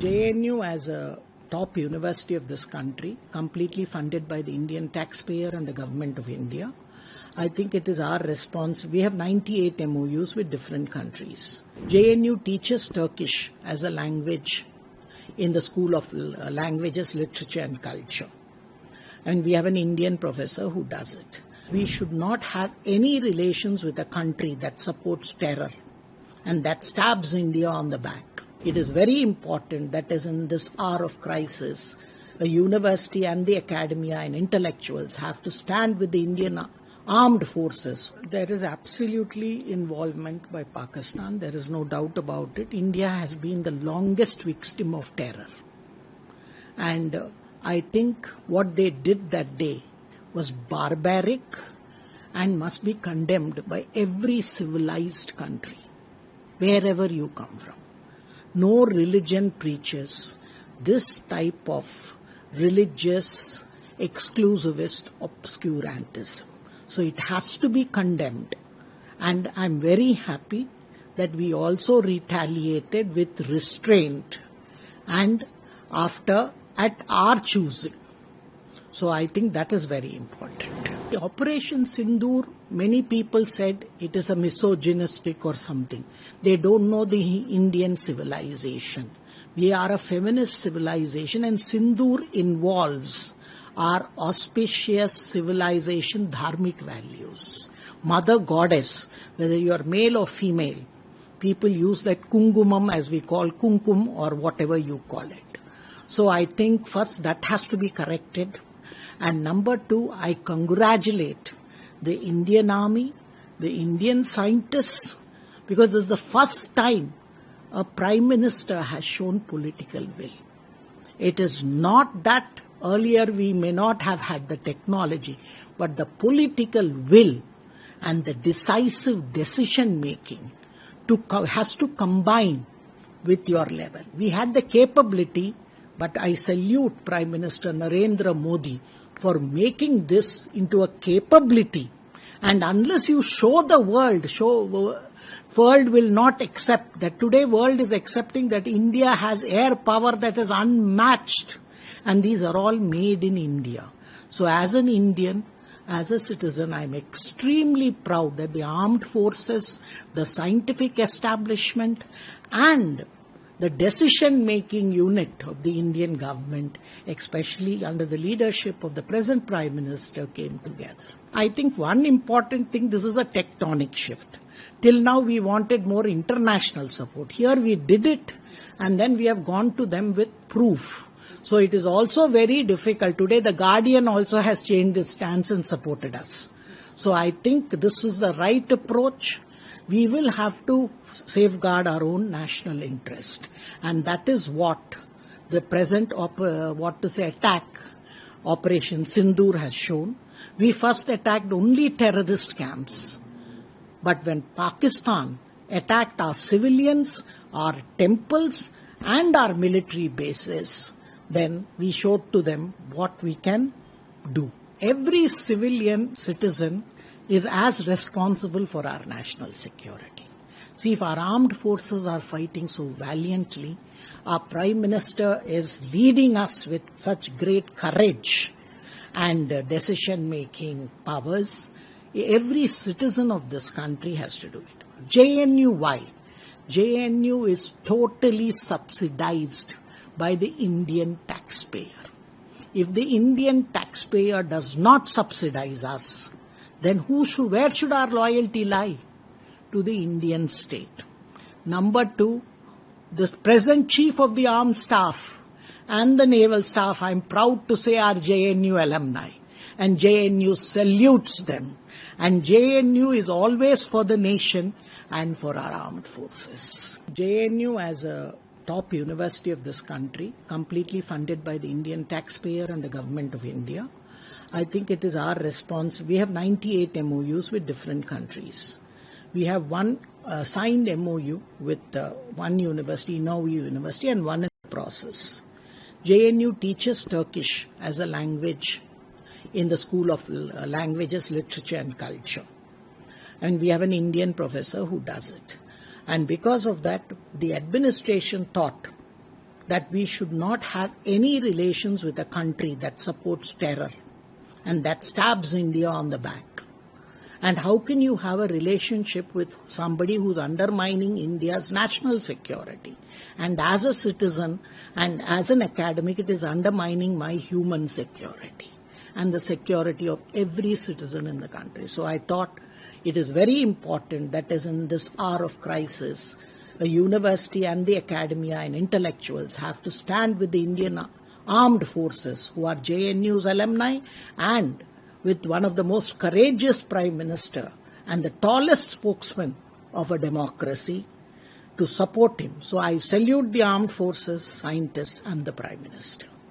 JNU as a top university of this country, completely funded by the Indian taxpayer and the government of India, I think it is our response. We have 98 MoUs with different countries. JNU teaches Turkish as a language in the School of Languages, Literature and Culture. And we have an Indian professor who does it. We should not have any relations with a country that supports terror and that stabs India on the back. It is very important that as in this hour of crisis, the university and the academia and intellectuals have to stand with the Indian armed forces. There is absolutely involvement by Pakistan. There is no doubt about it. India has been the longest victim of terror. And I think what they did that day was barbaric and must be condemned by every civilized country, wherever you come from. No religion preaches this type of religious exclusivist obscurantism. So it has to be condemned. And I'm very happy that we also retaliated with restraint and at our choosing. So I think that is very important. The Operation Sindoor, many people said it is a misogynistic or something. They don't know the Indian civilization. We are a feminist civilization, and Sindoor involves our auspicious civilization dharmic values. Mother goddess, whether you are male or female, people use that kungumam as we call kunkum or whatever you call it. So I think first that has to be corrected. And number two, I congratulate the Indian Army, the Indian scientists, because this is the first time a Prime Minister has shown political will. It is not that earlier we may not have had the technology, but the political will and the decisive decision making has to combine with your level. We had the capability, but I salute Prime Minister Narendra Modi for making this into a capability. And unless you show the world, world will not accept that. Today world is accepting that India has air power that is unmatched. And these are all made in India. So as an Indian, as a citizen, I'm extremely proud that the armed forces, the scientific establishment, and the decision-making unit of the Indian government, especially under the leadership of the present Prime Minister, came together. I think one important thing, this is a tectonic shift. Till now we wanted more international support. Here we did it, and then we have gone to them with proof. So it is also very difficult. Today the Guardian also has changed its stance and supported us. So I think this is the right approach. We will have to safeguard our own national interest. And that is what the present attack, Operation Sindoor, has shown. We first attacked only terrorist camps. But when Pakistan attacked our civilians, our temples, and our military bases, then we showed to them what we can do. Every civilian citizen is as responsible for our national security. See, if our armed forces are fighting so valiantly, our Prime Minister is leading us with such great courage and decision-making powers, every citizen of this country has to do it. JNU, why? JNU is totally subsidized by the Indian taxpayer. If the Indian taxpayer does not subsidize us, then where should our loyalty lie? To the Indian state. Number two, the present Chief of the Armed Staff and the Naval Staff, I'm proud to say, are JNU alumni. And JNU salutes them. And JNU is always for the nation and for our armed forces. JNU as a top university of this country, completely funded by the Indian taxpayer and the government of India, I think it is our response. We have 98 MoUs with different countries. We have one signed MoU with one university, NOU University, and one in the process. JNU teaches Turkish as a language in the School of Languages, Literature and Culture. And we have an Indian professor who does it. And because of that, the administration thought that we should not have any relations with a country that supports terror and that stabs India on the back. And how can you have a relationship with somebody who's undermining India's national security? And as a citizen and as an academic, it is undermining my human security and the security of every citizen in the country. So I thought it is very important that as in this hour of crisis, the university and the academia and intellectuals have to stand with the Indian armed forces who are JNU's alumni and with one of the most courageous Prime Minister and the tallest spokesman of a democracy to support him. So I salute the armed forces, scientists and the Prime Minister.